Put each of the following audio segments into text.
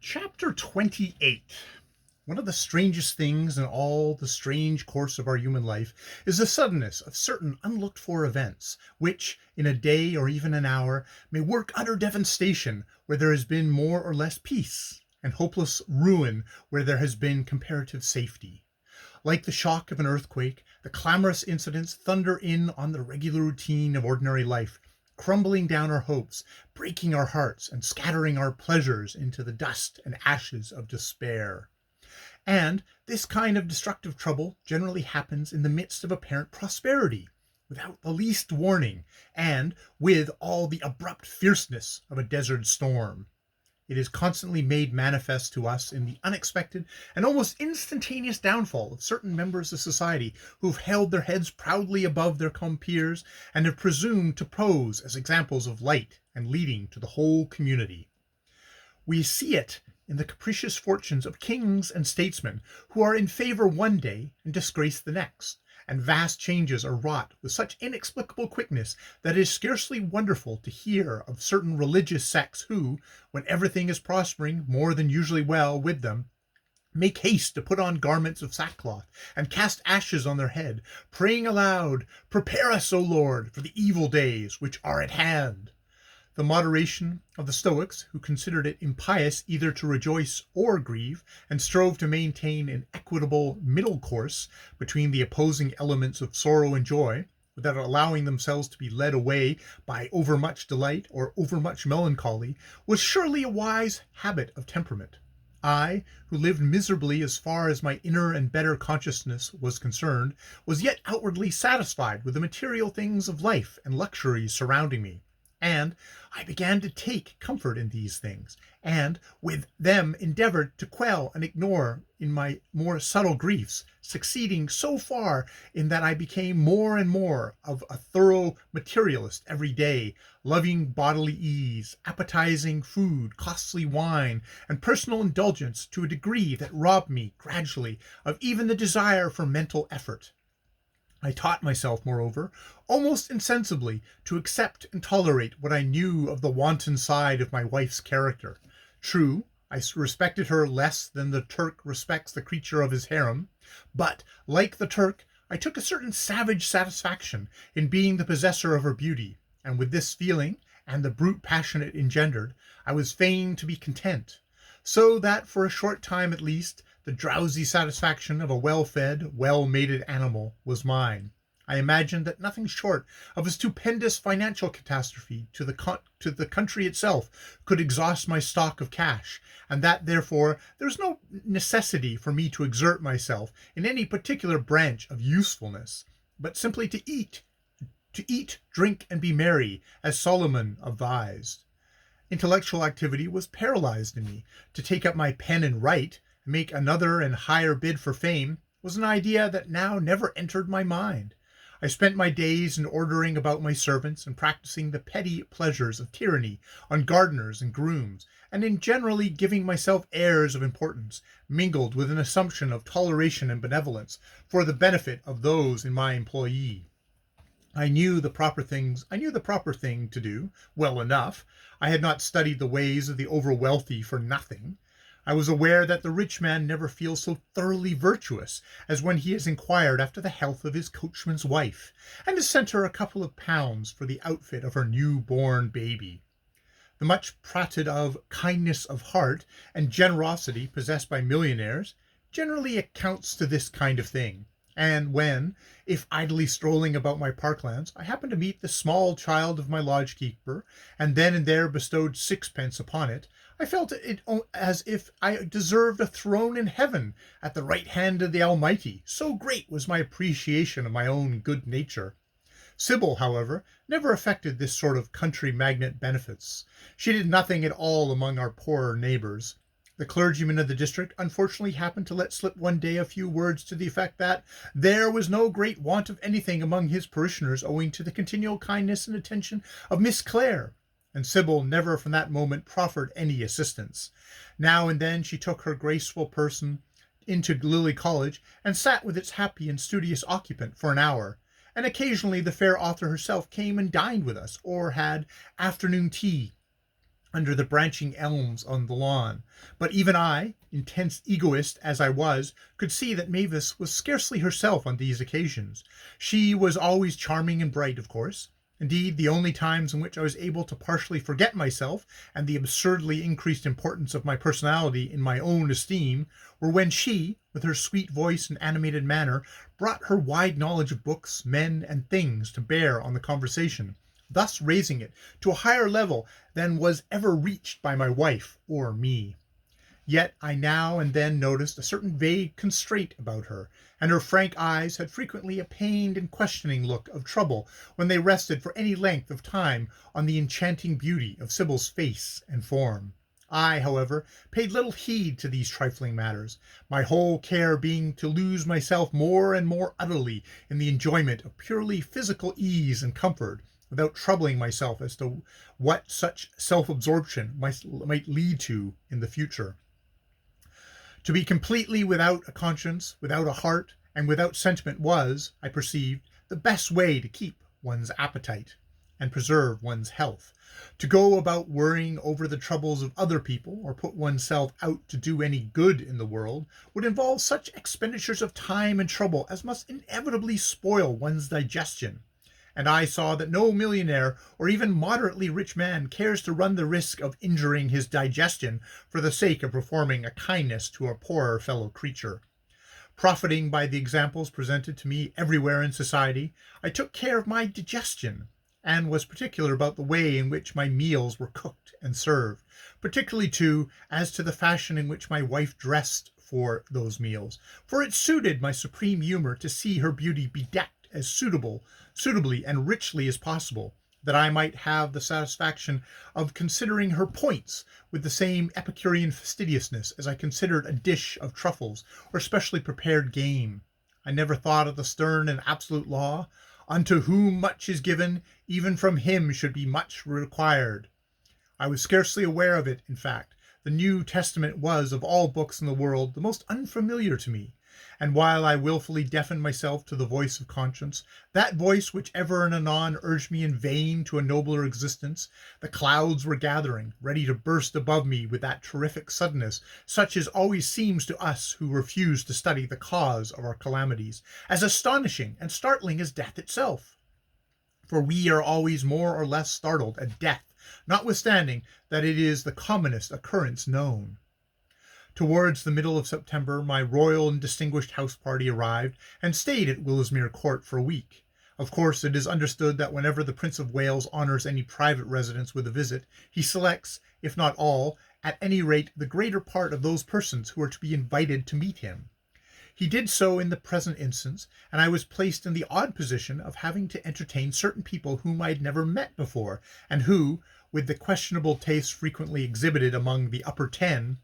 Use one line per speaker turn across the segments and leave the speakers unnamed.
Chapter 28. One of the strangest things in all the strange course of our human life is the suddenness of certain unlooked for events, which, in a day or even an hour, may work utter devastation where there has been more or less peace, and hopeless ruin where there has been comparative safety. Like the shock of an earthquake, the clamorous incidents thunder in on the regular routine of ordinary life, crumbling down our hopes, breaking our hearts, and scattering our pleasures into the dust and ashes of despair. And this kind of destructive trouble generally happens in the midst of apparent prosperity, without the least warning, and with all the abrupt fierceness of a desert storm. It is constantly made manifest to us in the unexpected and almost instantaneous downfall of certain members of society who have held their heads proudly above their compeers and have presumed to pose as examples of light and leading to the whole community. We see it in the capricious fortunes of kings and statesmen who are in favor one day and disgrace the next, and vast changes are wrought with such inexplicable quickness that it is scarcely wonderful to hear of certain religious sects who, when everything is prospering more than usually well with them, make haste to put on garments of sackcloth and cast ashes on their head, praying aloud, "Prepare us, O Lord, for the evil days which are at hand." The moderation of the Stoics, who considered it impious either to rejoice or grieve, and strove to maintain an equitable middle course between the opposing elements of sorrow and joy, without allowing themselves to be led away by overmuch delight or overmuch melancholy, was surely a wise habit of temperament. I, who lived miserably as far as my inner and better consciousness was concerned, was yet outwardly satisfied with the material things of life and luxuries surrounding me. And I began to take comfort in these things, and with them endeavored to quell and ignore in my more subtle griefs, succeeding so far in that I became more and more of a thorough materialist every day, loving bodily ease, appetizing food, costly wine, and personal indulgence to a degree that robbed me gradually of even the desire for mental effort. I taught myself, moreover, almost insensibly, to accept and tolerate what I knew of the wanton side of my wife's character. True, I respected her less than the Turk respects the creature of his harem, but, like the Turk, I took a certain savage satisfaction in being the possessor of her beauty, and with this feeling, and the brute passion it engendered, I was fain to be content. So that for a short time at least, the drowsy satisfaction of a well-fed, well-mated animal was mine. I imagined that nothing short of a stupendous financial catastrophe to the country itself could exhaust my stock of cash, and that therefore there was no necessity for me to exert myself in any particular branch of usefulness, but simply to eat, drink, and be merry, as Solomon advised. Intellectual activity was paralyzed in me. To take up my pen and write, make another and higher bid for fame, was an idea that now never entered my mind. I spent my days in ordering about my servants and practicing the petty pleasures of tyranny on gardeners and grooms, and in generally giving myself airs of importance, mingled with an assumption of toleration and benevolence, for the benefit of those in my employ. I knew the proper thing to do, well enough. I had not studied the ways of the over-wealthy for nothing. I was aware that the rich man never feels so thoroughly virtuous as when he has inquired after the health of his coachman's wife, and has sent her a couple of pounds for the outfit of her new-born baby. The much prated of kindness of heart and generosity possessed by millionaires generally accounts to this kind of thing. And when, if idly strolling about my parklands, I happened to meet the small child of my lodge-keeper, and then and there bestowed sixpence upon it, I felt it as if I deserved a throne in heaven at the right hand of the Almighty, so great was my appreciation of my own good nature. Sybil, however, never affected this sort of country magnate benefits. She did nothing at all among our poorer neighbors. The clergyman of the district unfortunately happened to let slip one day a few words to the effect that there was no great want of anything among his parishioners owing to the continual kindness and attention of Miss Clare, and Sybil never from that moment proffered any assistance. Now and then she took her graceful person into Lily College and sat with its happy and studious occupant for an hour, and occasionally the fair author herself came and dined with us, or had afternoon tea. under the branching elms on the lawn. But even I, intense egoist as I was, could see that Mavis was scarcely herself on these occasions. She was always charming and bright, of course. Indeed, the only times in which I was able to partially forget myself and the absurdly increased importance of my personality in my own esteem were when she, with her sweet voice and animated manner, brought her wide knowledge of books, men, and things to bear on the conversation, thus raising it to a higher level than was ever reached by my wife or me. Yet I now and then noticed a certain vague constraint about her, and her frank eyes had frequently a pained and questioning look of trouble when they rested for any length of time on the enchanting beauty of Sybil's face and form. I, however, paid little heed to these trifling matters, my whole care being to lose myself more and more utterly in the enjoyment of purely physical ease and comfort, without troubling myself as to what such self-absorption might lead to in the future. To be completely without a conscience, without a heart, and without sentiment was, I perceived, the best way to keep one's appetite and preserve one's health. To go about worrying over the troubles of other people, or put oneself out to do any good in the world, would involve such expenditures of time and trouble as must inevitably spoil one's digestion. And I saw that no millionaire or even moderately rich man cares to run the risk of injuring his digestion for the sake of performing a kindness to a poorer fellow creature. Profiting by the examples presented to me everywhere in society, I took care of my digestion, and was particular about the way in which my meals were cooked and served, particularly too as to the fashion in which my wife dressed for those meals, for it suited my supreme humor to see her beauty bedecked as suitably and richly as possible, that I might have the satisfaction of considering her points with the same Epicurean fastidiousness as I considered a dish of truffles or specially prepared game. I never thought of the stern and absolute law, unto whom much is given, even from him should be much required. I was scarcely aware of it, in fact. The New Testament was, of all books in the world, the most unfamiliar to me, and while I wilfully deafened myself to the voice of conscience, that voice which ever and anon urged me in vain to a nobler existence, the clouds were gathering, ready to burst above me with that terrific suddenness, such as always seems to us who refuse to study the cause of our calamities, as astonishing and startling as death itself. For we are always more or less startled at death, notwithstanding that it is the commonest occurrence known. Towards the middle of September, my royal and distinguished house party arrived, and stayed at Willowsmere Court for a week. Of course, it is understood that whenever the Prince of Wales honours any private residence with a visit, he selects, if not all, at any rate the greater part of those persons who are to be invited to meet him. He did so in the present instance, and I was placed in the odd position of having to entertain certain people whom I had never met before, and who, with the questionable tastes frequently exhibited among the upper 10,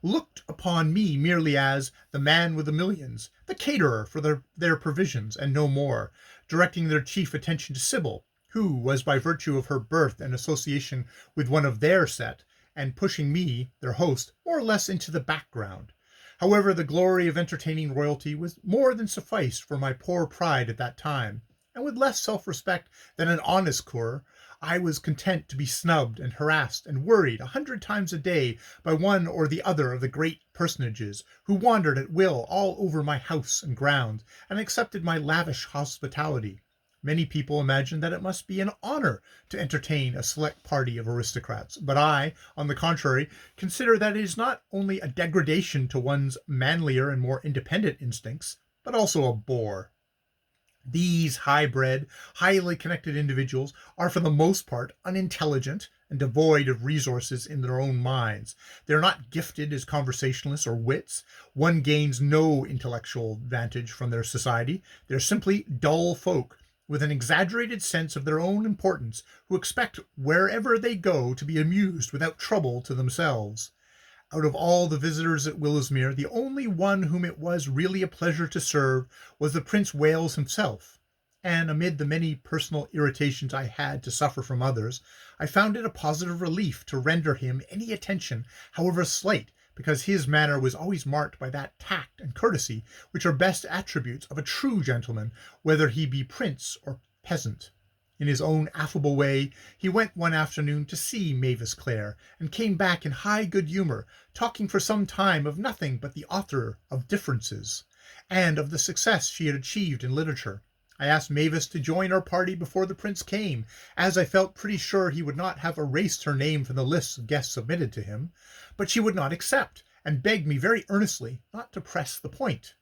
looked upon me merely as the man with the millions, the caterer for their provisions, and no more, directing their chief attention to Sybil, who was by virtue of her birth and association with one of their set, and pushing me, their host, more or less into the background. However, the glory of entertaining royalty was more than sufficed for my poor pride at that time, and with less self-respect than an honest cur, I was content to be snubbed and harassed and worried 100 times a day by one or the other of the great personages who wandered at will all over my house and grounds and accepted my lavish hospitality. Many people imagine that it must be an honor to entertain a select party of aristocrats, but I, on the contrary, consider that it is not only a degradation to one's manlier and more independent instincts, but also a bore. These high-bred, highly connected individuals are for the most part unintelligent and devoid of resources in their own minds. They are not gifted as conversationalists or wits. One gains no intellectual advantage from their society. They are simply dull folk with an exaggerated sense of their own importance who expect wherever they go to be amused without trouble to themselves. Out of all the visitors at Willowsmere, the only one whom it was really a pleasure to serve was the Prince Wales himself, and amid the many personal irritations I had to suffer from others, I found it a positive relief to render him any attention, however slight, because his manner was always marked by that tact and courtesy which are best attributes of a true gentleman, whether he be prince or peasant. In his own affable way, he went one afternoon to see Mavis Clare, and came back in high good humour, talking for some time of nothing but the author of Differences, and of the success she had achieved in literature. I asked Mavis to join our party before the prince came, as I felt pretty sure he would not have erased her name from the list of guests submitted to him, but she would not accept, and begged me very earnestly not to press the point.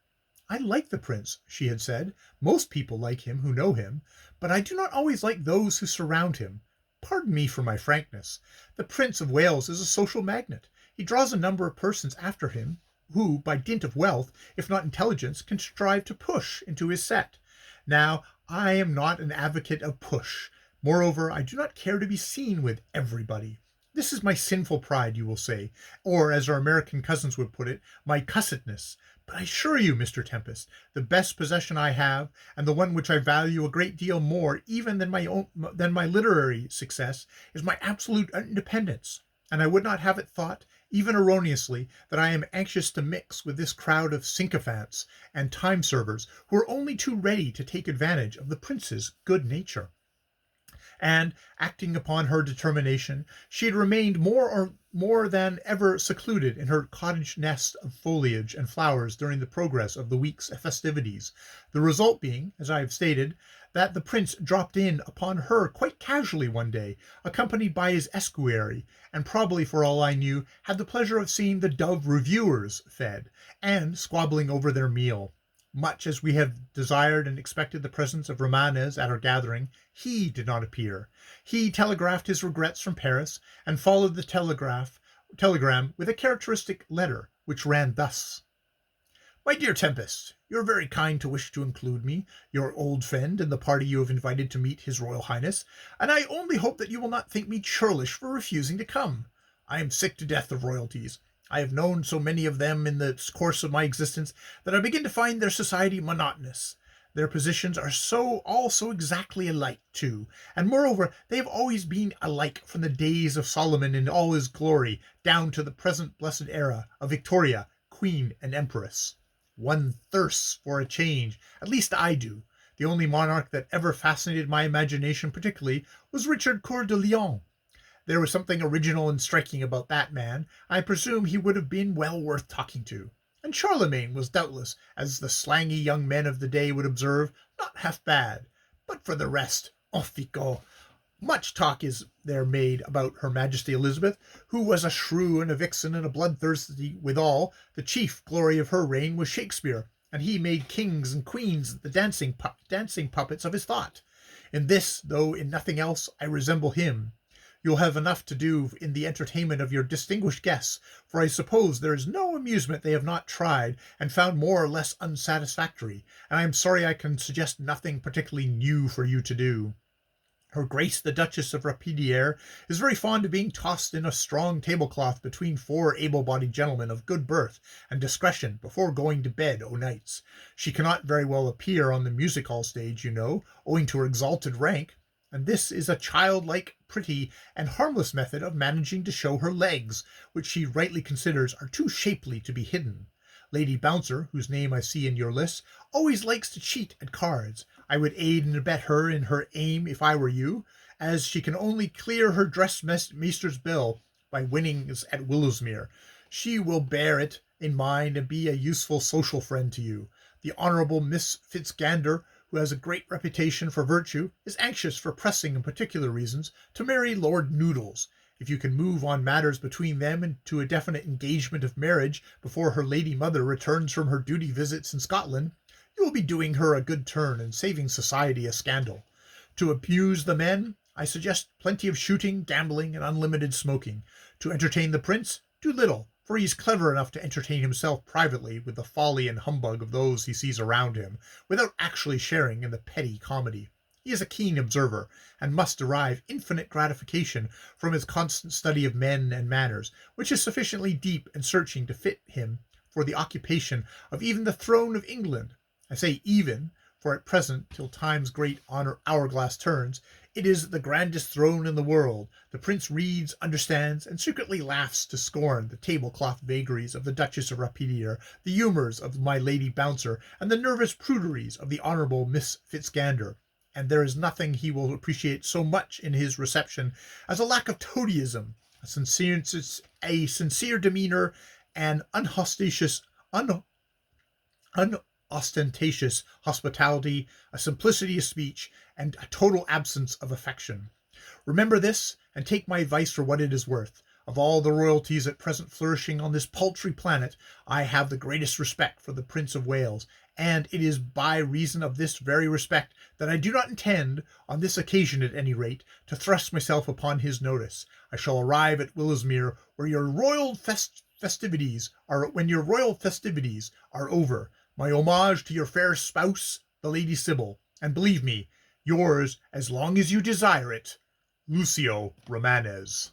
I like the prince, she had said. Most people like him who know him, but I do not always like those who surround him. Pardon me for my frankness. The Prince of Wales is a social magnet. He draws a number of persons after him, who, by dint of wealth, if not intelligence, can strive to push into his set. Now, I am not an advocate of push. Moreover, I do not care to be seen with everybody. This is my sinful pride, you will say, or, as our American cousins would put it, my cussedness. But I assure you, Mr. Tempest, the best possession I have, and the one which I value a great deal more even than my literary success, is my absolute independence. And I would not have it thought, even erroneously, that I am anxious to mix with this crowd of sycophants and time-servers who are only too ready to take advantage of the prince's good nature. And, acting upon her determination, she had remained more than ever secluded in her cottage nest of foliage and flowers during the progress of the week's festivities, the result being, as I have stated, that the prince dropped in upon her quite casually one day, accompanied by his esquire, and probably, for all I knew, had the pleasure of seeing the Dove reviewers fed, and squabbling over their meal. Much as we have desired and expected the presence of Romanes at our gathering, he did not appear. He telegraphed his regrets from Paris, and followed the telegram with a characteristic letter, which ran thus: "My dear Tempest, you are very kind to wish to include me, your old friend, in the party you have invited to meet His Royal Highness, and I only hope that you will not think me churlish for refusing to come. I am sick to death of royalties. I have known so many of them in the course of my existence that I begin to find their society monotonous. Their positions are all so exactly alike, too, and moreover they have always been alike from the days of Solomon in all his glory down to the present blessed era of Victoria, Queen and Empress. One thirsts for a change, at least I do. The only monarch that ever fascinated my imagination particularly was Richard Coeur de Lion. There was something original and striking about that man. I presume he would have been well worth talking to. And Charlemagne was doubtless, as the slangy young men of the day would observe, not half bad. But for the rest, en ficot. Much talk is there made about Her Majesty Elizabeth, who was a shrew and a vixen and a bloodthirsty withal. The chief glory of her reign was Shakespeare, and he made kings and queens the dancing puppets of his thought. In this, though in nothing else, I resemble him. You'll have enough to do in the entertainment of your distinguished guests, for I suppose there is no amusement they have not tried and found more or less unsatisfactory, and I am sorry I can suggest nothing particularly new for you to do. Her Grace the Duchess of Rapidierre is very fond of being tossed in a strong tablecloth between 4 able-bodied gentlemen of good birth and discretion before going to bed o' nights. She cannot very well appear on the music-hall stage, you know, owing to her exalted rank, and this is a childlike, pretty, and harmless method of managing to show her legs, which she rightly considers are too shapely to be hidden. Lady Bouncer, whose name I see in your list, always likes to cheat at cards. I would aid and abet her in her aim if I were you, as she can only clear her dressmaster's bill by winnings at Willowsmere. She will bear it in mind and be a useful social friend to you. The Honourable Miss Fitzgander, who has a great reputation for virtue, is anxious, for pressing and particular reasons, to marry Lord Noodles. If you can move on matters between them into a definite engagement of marriage before her lady mother returns from her duty visits in Scotland, you will be doing her a good turn and saving society a scandal. To amuse the men, I suggest plenty of shooting, gambling, and unlimited smoking. To entertain the prince, do little, for he is clever enough to entertain himself privately with the folly and humbug of those he sees around him, without actually sharing in the petty comedy. He is a keen observer, and must derive infinite gratification from his constant study of men and manners, which is sufficiently deep and searching to fit him for the occupation of even the throne of England. I say even, for at present, till time's great hourglass turns, it is the grandest throne in the world. The prince reads, understands, and secretly laughs to scorn the tablecloth vagaries of the Duchess of Rapidierre, the humours of my Lady Bouncer, and the nervous pruderies of the Honourable Miss Fitzgander. and there is nothing he will appreciate so much in his reception as a lack of toadyism, a sincere demeanor, and unostentatious hospitality, a simplicity of speech, and a total absence of affection. Remember this, and take my advice for what it is worth. Of all the royalties at present flourishing on this paltry planet, I have the greatest respect for the Prince of Wales, and it is by reason of this very respect that I do not intend, on this occasion at any rate, to thrust myself upon his notice. I shall arrive at Willowsmere when your royal festivities are over. My homage to your fair spouse, the Lady Sybil, and believe me, yours, as long as you desire it, Lucio Romanes.